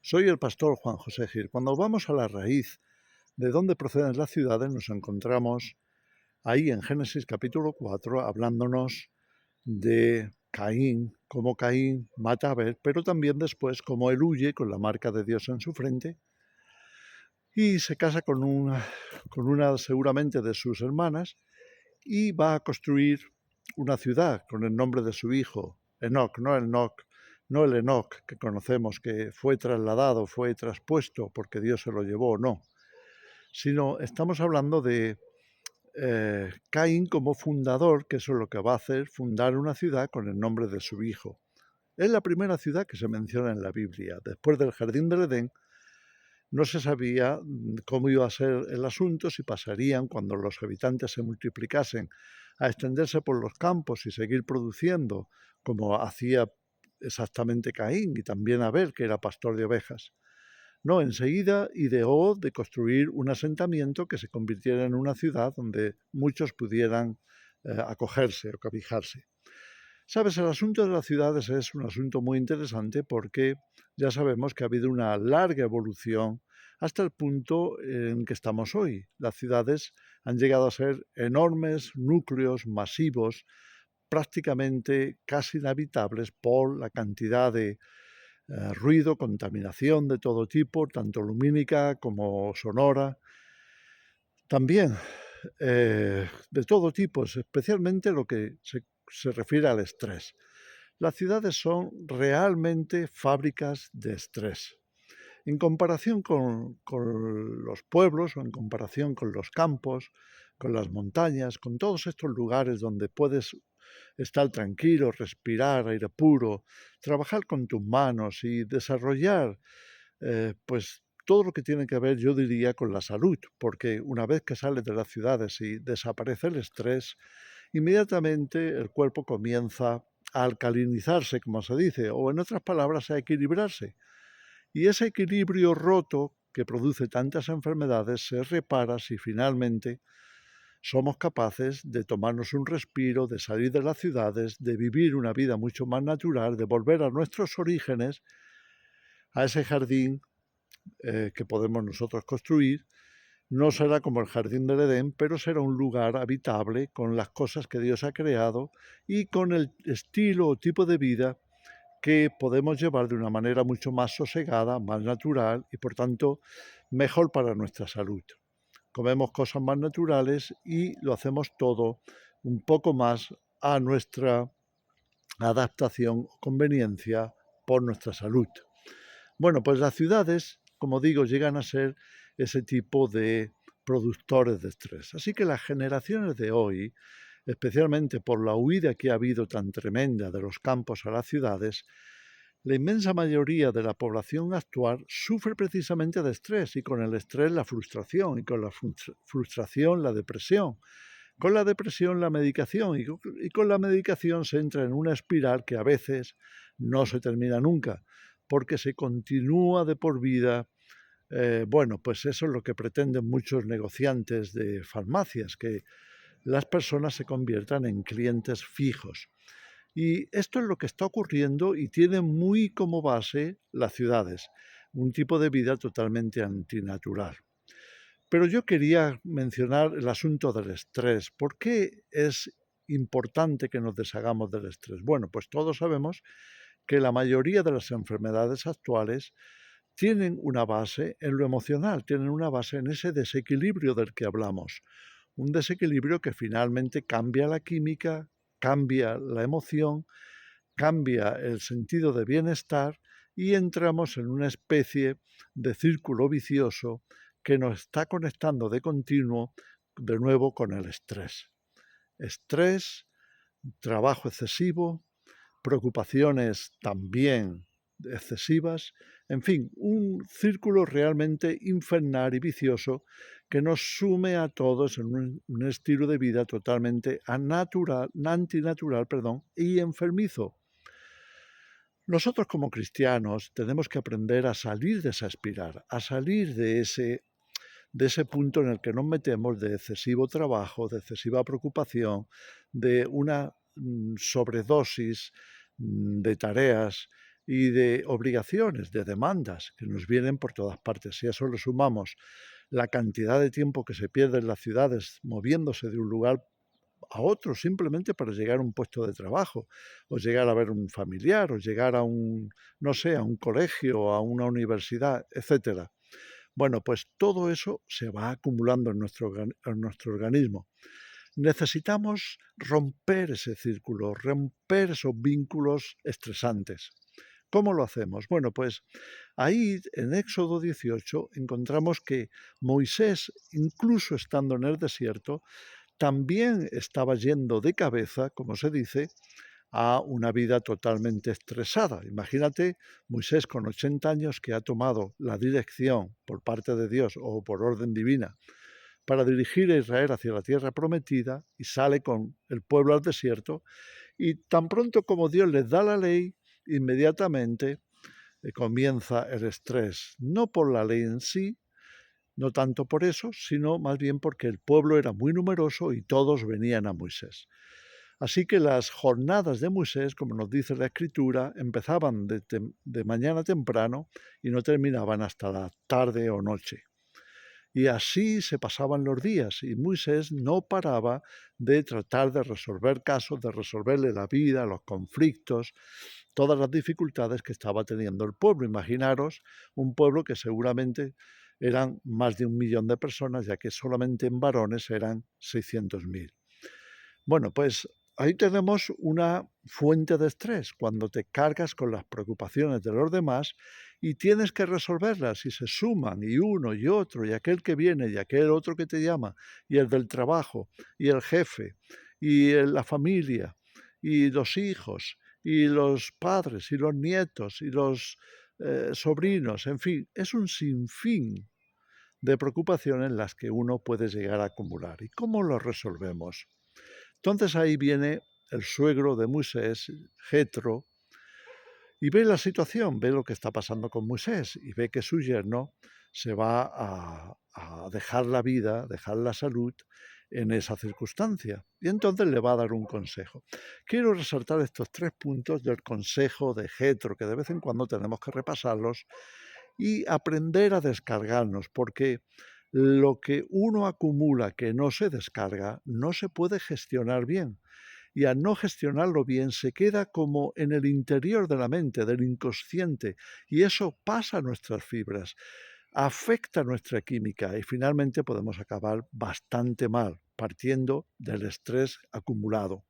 Soy el pastor Juan José Gil. Cuando vamos a la raíz de dónde proceden las ciudades, nos encontramos ahí en Génesis capítulo 4, hablándonos de Caín, cómo Caín mata a Abel, pero también después cómo él huye con la marca de Dios en su frente y se casa con una seguramente de sus hermanas y va a construir una ciudad con el nombre de su hijo, Enoc, no el Enoc que conocemos, que fue trasladado, fue traspuesto porque Dios se lo llevó, no, sino estamos hablando de Caín como fundador, que eso es lo que va a hacer, fundar una ciudad con el nombre de su hijo. Es la primera ciudad que se menciona en la Biblia. Después del jardín del Edén, no se sabía cómo iba a ser el asunto, si pasarían cuando los habitantes se multiplicasen a extenderse por los campos y seguir produciendo, como hacía exactamente Caín y también Abel, que era pastor de ovejas. No, enseguida ideó de construir un asentamiento que se convirtiera en una ciudad donde muchos pudieran acogerse o cobijarse. Sabes, el asunto de las ciudades es un asunto muy interesante porque ya sabemos que ha habido una larga evolución hasta el punto en que estamos hoy. Las ciudades han llegado a ser enormes núcleos masivos, prácticamente casi inhabitables por la cantidad de ruido, contaminación de todo tipo, tanto lumínica como sonora. También de todo tipo, especialmente lo que se refiere al estrés. Las ciudades son realmente fábricas de estrés. En comparación con los pueblos o en comparación con los campos, con las montañas, con todos estos lugares donde puedes estar tranquilo, respirar aire puro, trabajar con tus manos y desarrollar pues todo lo que tiene que ver, yo diría, con la salud, porque una vez que sales de las ciudades y desaparece el estrés, inmediatamente el cuerpo comienza a alcalinizarse, como se dice, o en otras palabras, a equilibrarse. Y ese equilibrio roto que produce tantas enfermedades se repara si finalmente somos capaces de tomarnos un respiro, de salir de las ciudades, de vivir una vida mucho más natural, de volver a nuestros orígenes, a ese jardín que podemos nosotros construir. No será como el jardín del Edén, pero será un lugar habitable con las cosas que Dios ha creado y con el estilo o tipo de vida que podemos llevar de una manera mucho más sosegada, más natural y por tanto mejor para nuestra salud. Comemos cosas más naturales y lo hacemos todo un poco más a nuestra adaptación o conveniencia por nuestra salud. Bueno, pues las ciudades, como digo, llegan a ser ese tipo de productores de estrés. Así que las generaciones de hoy, especialmente por la huida que ha habido tan tremenda de los campos a las ciudades, la inmensa mayoría de la población actual sufre precisamente de estrés y con el estrés la frustración y con la frustración la depresión. Con la depresión la medicación y con la medicación se entra en una espiral que a veces no se termina nunca porque se continúa de por vida. Bueno, pues eso es lo que pretenden muchos negociantes de farmacias, que las personas se conviertan en clientes fijos. Y esto es lo que está ocurriendo y tiene muy como base las ciudades, un tipo de vida totalmente antinatural. Pero yo quería mencionar el asunto del estrés. ¿Por qué es importante que nos deshagamos del estrés? Bueno, pues todos sabemos que la mayoría de las enfermedades actuales tienen una base en lo emocional, tienen una base en ese desequilibrio del que hablamos. Un desequilibrio que finalmente cambia la química, cambia la emoción, cambia el sentido de bienestar y entramos en una especie de círculo vicioso que nos está conectando de continuo de nuevo con el estrés. Estrés, trabajo excesivo, preocupaciones también excesivas, en fin, un círculo realmente infernal y vicioso que nos sume a todos en un estilo de vida totalmente antinatural, y enfermizo. Nosotros como cristianos tenemos que aprender a salir de esa espiral, a salir de ese punto en el que nos metemos de excesivo trabajo, de excesiva preocupación, de una sobredosis de tareas y de obligaciones, de demandas que nos vienen por todas partes. Si a eso le sumamos la cantidad de tiempo que se pierde en las ciudades moviéndose de un lugar a otro simplemente para llegar a un puesto de trabajo, o llegar a ver un familiar, o llegar a un, no sé, a un colegio, a una universidad, etcétera. Bueno, pues todo eso se va acumulando en nuestro organismo. Necesitamos romper ese círculo, romper esos vínculos estresantes. ¿Cómo lo hacemos? Bueno, pues ahí en Éxodo 18 encontramos que Moisés, incluso estando en el desierto, también estaba yendo de cabeza, como se dice, a una vida totalmente estresada. Imagínate Moisés con 80 años que ha tomado la dirección por parte de Dios o por orden divina para dirigir a Israel hacia la tierra prometida y sale con el pueblo al desierto y tan pronto como Dios les da la ley, inmediatamente comienza el estrés, no por la ley en sí, no tanto por eso, sino más bien porque el pueblo era muy numeroso y todos venían a Moisés. Así que las jornadas de Moisés, como nos dice la Escritura, empezaban de mañana temprano y no terminaban hasta la tarde o noche. Y así se pasaban los días y Moisés no paraba de tratar de resolver casos, de resolverle la vida, los conflictos, todas las dificultades que estaba teniendo el pueblo. Imaginaros un pueblo que seguramente eran más de 1 millón de personas, ya que solamente en varones eran 600.000. Bueno, pues ahí tenemos una fuente de estrés, cuando te cargas con las preocupaciones de los demás y tienes que resolverlas y se suman y uno y otro y aquel que viene y aquel otro que te llama y el del trabajo y el jefe y la familia y los hijos y los padres y los nietos y los sobrinos, en fin, es un sinfín de preocupaciones las que uno puede llegar a acumular. ¿Y cómo lo resolvemos? Entonces ahí viene el suegro de Moisés, Jetro, y ve la situación, ve lo que está pasando con Moisés y ve que su yerno se va a dejar la vida, dejar la salud en esa circunstancia. Y entonces le va a dar un consejo. Quiero resaltar estos 3 puntos del consejo de Jetro, que de vez en cuando tenemos que repasarlos y aprender a descargarnos, porque lo que uno acumula que no se descarga no se puede gestionar bien. Y al no gestionarlo bien se queda como en el interior de la mente, del inconsciente, y eso pasa a nuestras fibras, afecta nuestra química y finalmente podemos acabar bastante mal, partiendo del estrés acumulado.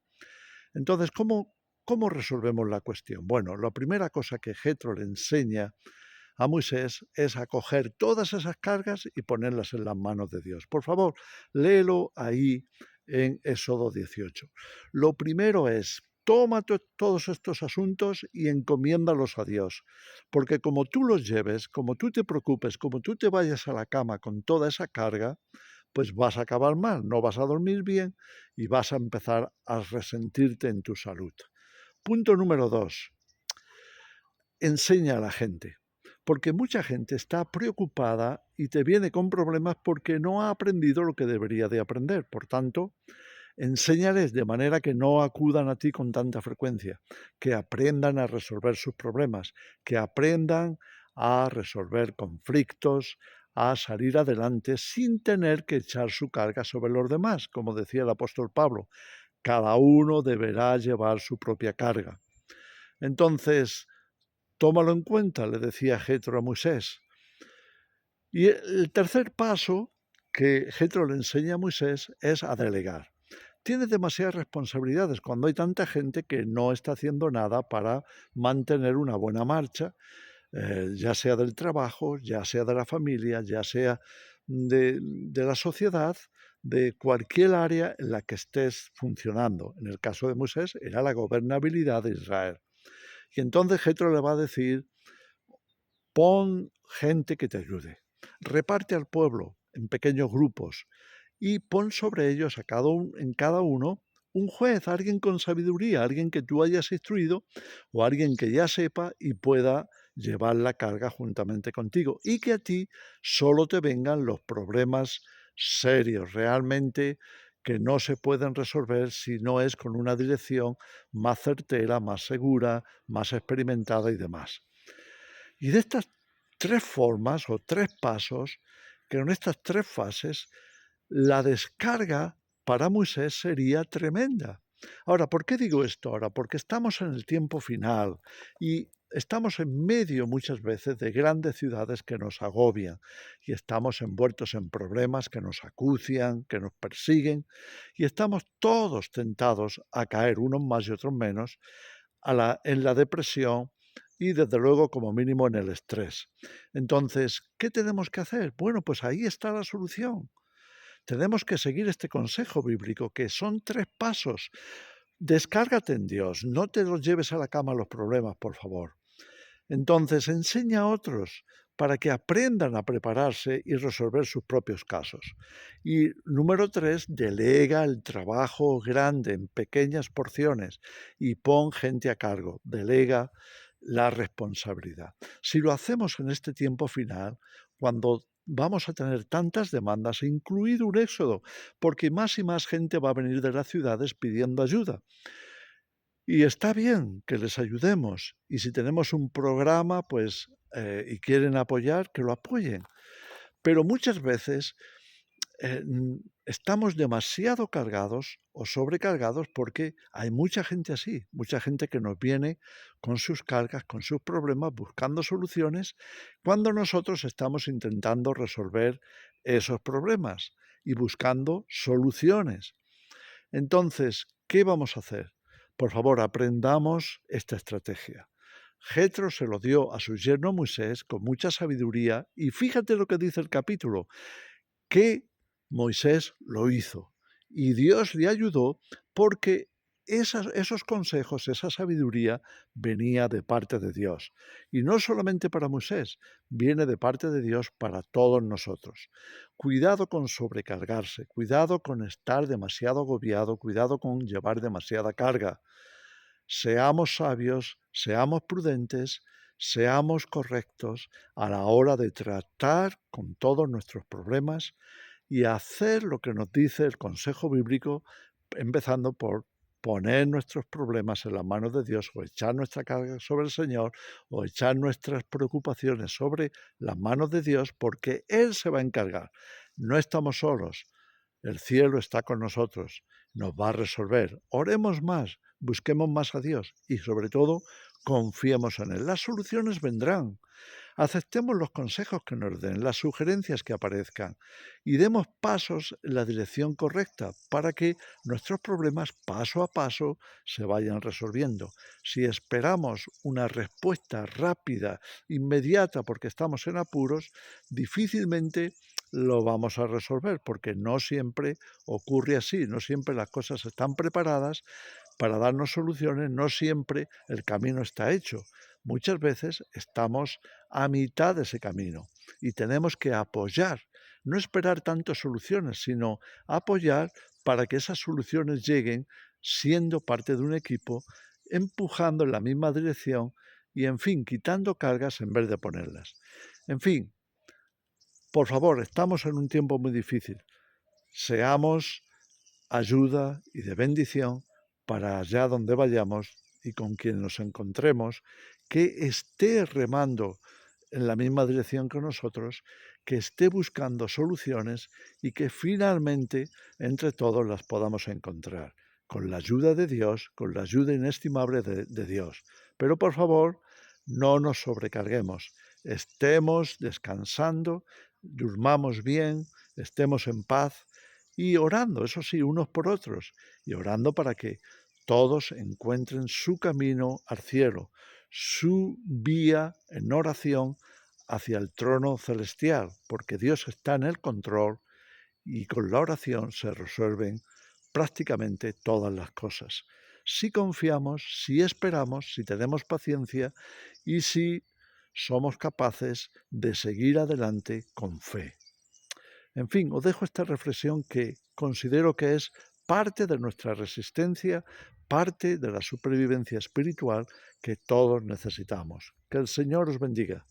Entonces, ¿cómo resolvemos la cuestión? Bueno, la primera cosa que Jetro le enseña a Moisés es a coger todas esas cargas y ponerlas en las manos de Dios. Por favor, léelo ahí en Éxodo 18. Lo primero es, toma todos estos asuntos y encomiéndalos a Dios, porque como tú los lleves, como tú te preocupes, como tú te vayas a la cama con toda esa carga, pues vas a acabar mal, no vas a dormir bien y vas a empezar a resentirte en tu salud. Punto número 2, enseña a la gente, porque mucha gente está preocupada y te viene con problemas porque no ha aprendido lo que debería de aprender. Por tanto, enséñales de manera que no acudan a ti con tanta frecuencia, que aprendan a resolver sus problemas, que aprendan a resolver conflictos, a salir adelante sin tener que echar su carga sobre los demás, como decía el apóstol Pablo. Cada uno deberá llevar su propia carga. Entonces, tómalo en cuenta, le decía Jetro a Moisés. Y el tercer paso que Jetro le enseña a Moisés es a delegar. Tiene demasiadas responsabilidades cuando hay tanta gente que no está haciendo nada para mantener una buena marcha, ya sea del trabajo, ya sea de la familia, ya sea de la sociedad, de cualquier área en la que estés funcionando. En el caso de Moisés era la gobernabilidad de Israel. Y entonces Jetro le va a decir, pon gente que te ayude, reparte al pueblo en pequeños grupos y pon sobre ellos en cada uno un juez, alguien con sabiduría, alguien que tú hayas instruido o alguien que ya sepa y pueda llevar la carga juntamente contigo y que a ti solo te vengan los problemas serios, realmente que no se pueden resolver si no es con una dirección más certera, más segura, más experimentada y demás. Y de estas 3 formas o 3 pasos, que en estas 3 fases, la descarga para Moisés sería tremenda. Ahora, ¿por qué digo esto ahora? Porque estamos en el tiempo final y estamos en medio muchas veces de grandes ciudades que nos agobian y estamos envueltos en problemas que nos acucian, que nos persiguen y estamos todos tentados a caer, unos más y otros menos, en la depresión y desde luego como mínimo en el estrés. Entonces, ¿qué tenemos que hacer? Bueno, pues ahí está la solución. Tenemos que seguir este consejo bíblico, que son 3 pasos. Descárgate en Dios, no te los lleves a la cama los problemas, por favor. Entonces, enseña a otros para que aprendan a prepararse y resolver sus propios casos. Y número 3, delega el trabajo grande en pequeñas porciones y pon gente a cargo, delega la responsabilidad. Si lo hacemos en este tiempo final, cuando vamos a tener tantas demandas, incluido un éxodo, porque más y más gente va a venir de las ciudades pidiendo ayuda. Y está bien que les ayudemos. Y si tenemos un programa, pues, y quieren apoyar, que lo apoyen. Pero muchas veces estamos demasiado cargados o sobrecargados porque hay mucha gente así, mucha gente que nos viene con sus cargas, con sus problemas, buscando soluciones, cuando nosotros estamos intentando resolver esos problemas y buscando soluciones. Entonces, ¿qué vamos a hacer? Por favor, aprendamos esta estrategia. Jetro se lo dio a su yerno Moisés con mucha sabiduría y fíjate lo que dice el capítulo, que Moisés lo hizo y Dios le ayudó porque esos consejos, esa sabiduría venía de parte de Dios. Y no solamente para Moisés, viene de parte de Dios para todos nosotros. Cuidado con sobrecargarse, cuidado con estar demasiado agobiado, cuidado con llevar demasiada carga. Seamos sabios, seamos prudentes, seamos correctos a la hora de tratar con todos nuestros problemas y hacer lo que nos dice el consejo bíblico, empezando por poner nuestros problemas en las manos de Dios o echar nuestra carga sobre el Señor o echar nuestras preocupaciones sobre las manos de Dios porque Él se va a encargar. No estamos solos. El cielo está con nosotros, nos va a resolver. Oremos más, busquemos más a Dios y sobre todo confiemos en Él. Las soluciones vendrán. Aceptemos los consejos que nos den, las sugerencias que aparezcan y demos pasos en la dirección correcta para que nuestros problemas paso a paso se vayan resolviendo. Si esperamos una respuesta rápida, inmediata, porque estamos en apuros, difícilmente lo vamos a resolver, porque no siempre ocurre así, no siempre las cosas están preparadas para darnos soluciones, no siempre el camino está hecho. Muchas veces estamos a mitad de ese camino y tenemos que apoyar, no esperar tantas soluciones, sino apoyar para que esas soluciones lleguen siendo parte de un equipo, empujando en la misma dirección y, en fin, quitando cargas en vez de ponerlas. En fin, por favor, estamos en un tiempo muy difícil. Seamos ayuda y de bendición para allá donde vayamos y con quien nos encontremos, que esté remando en la misma dirección que nosotros, que esté buscando soluciones y que finalmente entre todos las podamos encontrar, con la ayuda de Dios, con la ayuda inestimable de Dios. Pero por favor, no nos sobrecarguemos, estemos descansando, durmamos bien, estemos en paz y orando, eso sí, unos por otros, y orando para que todos encuentren su camino al cielo, su vía en oración hacia el trono celestial, porque Dios está en el control y con la oración se resuelven prácticamente todas las cosas. Si confiamos, si esperamos, si tenemos paciencia y si somos capaces de seguir adelante con fe. En fin, os dejo esta reflexión que considero que es parte de nuestra resistencia, parte de la supervivencia espiritual que todos necesitamos. Que el Señor os bendiga.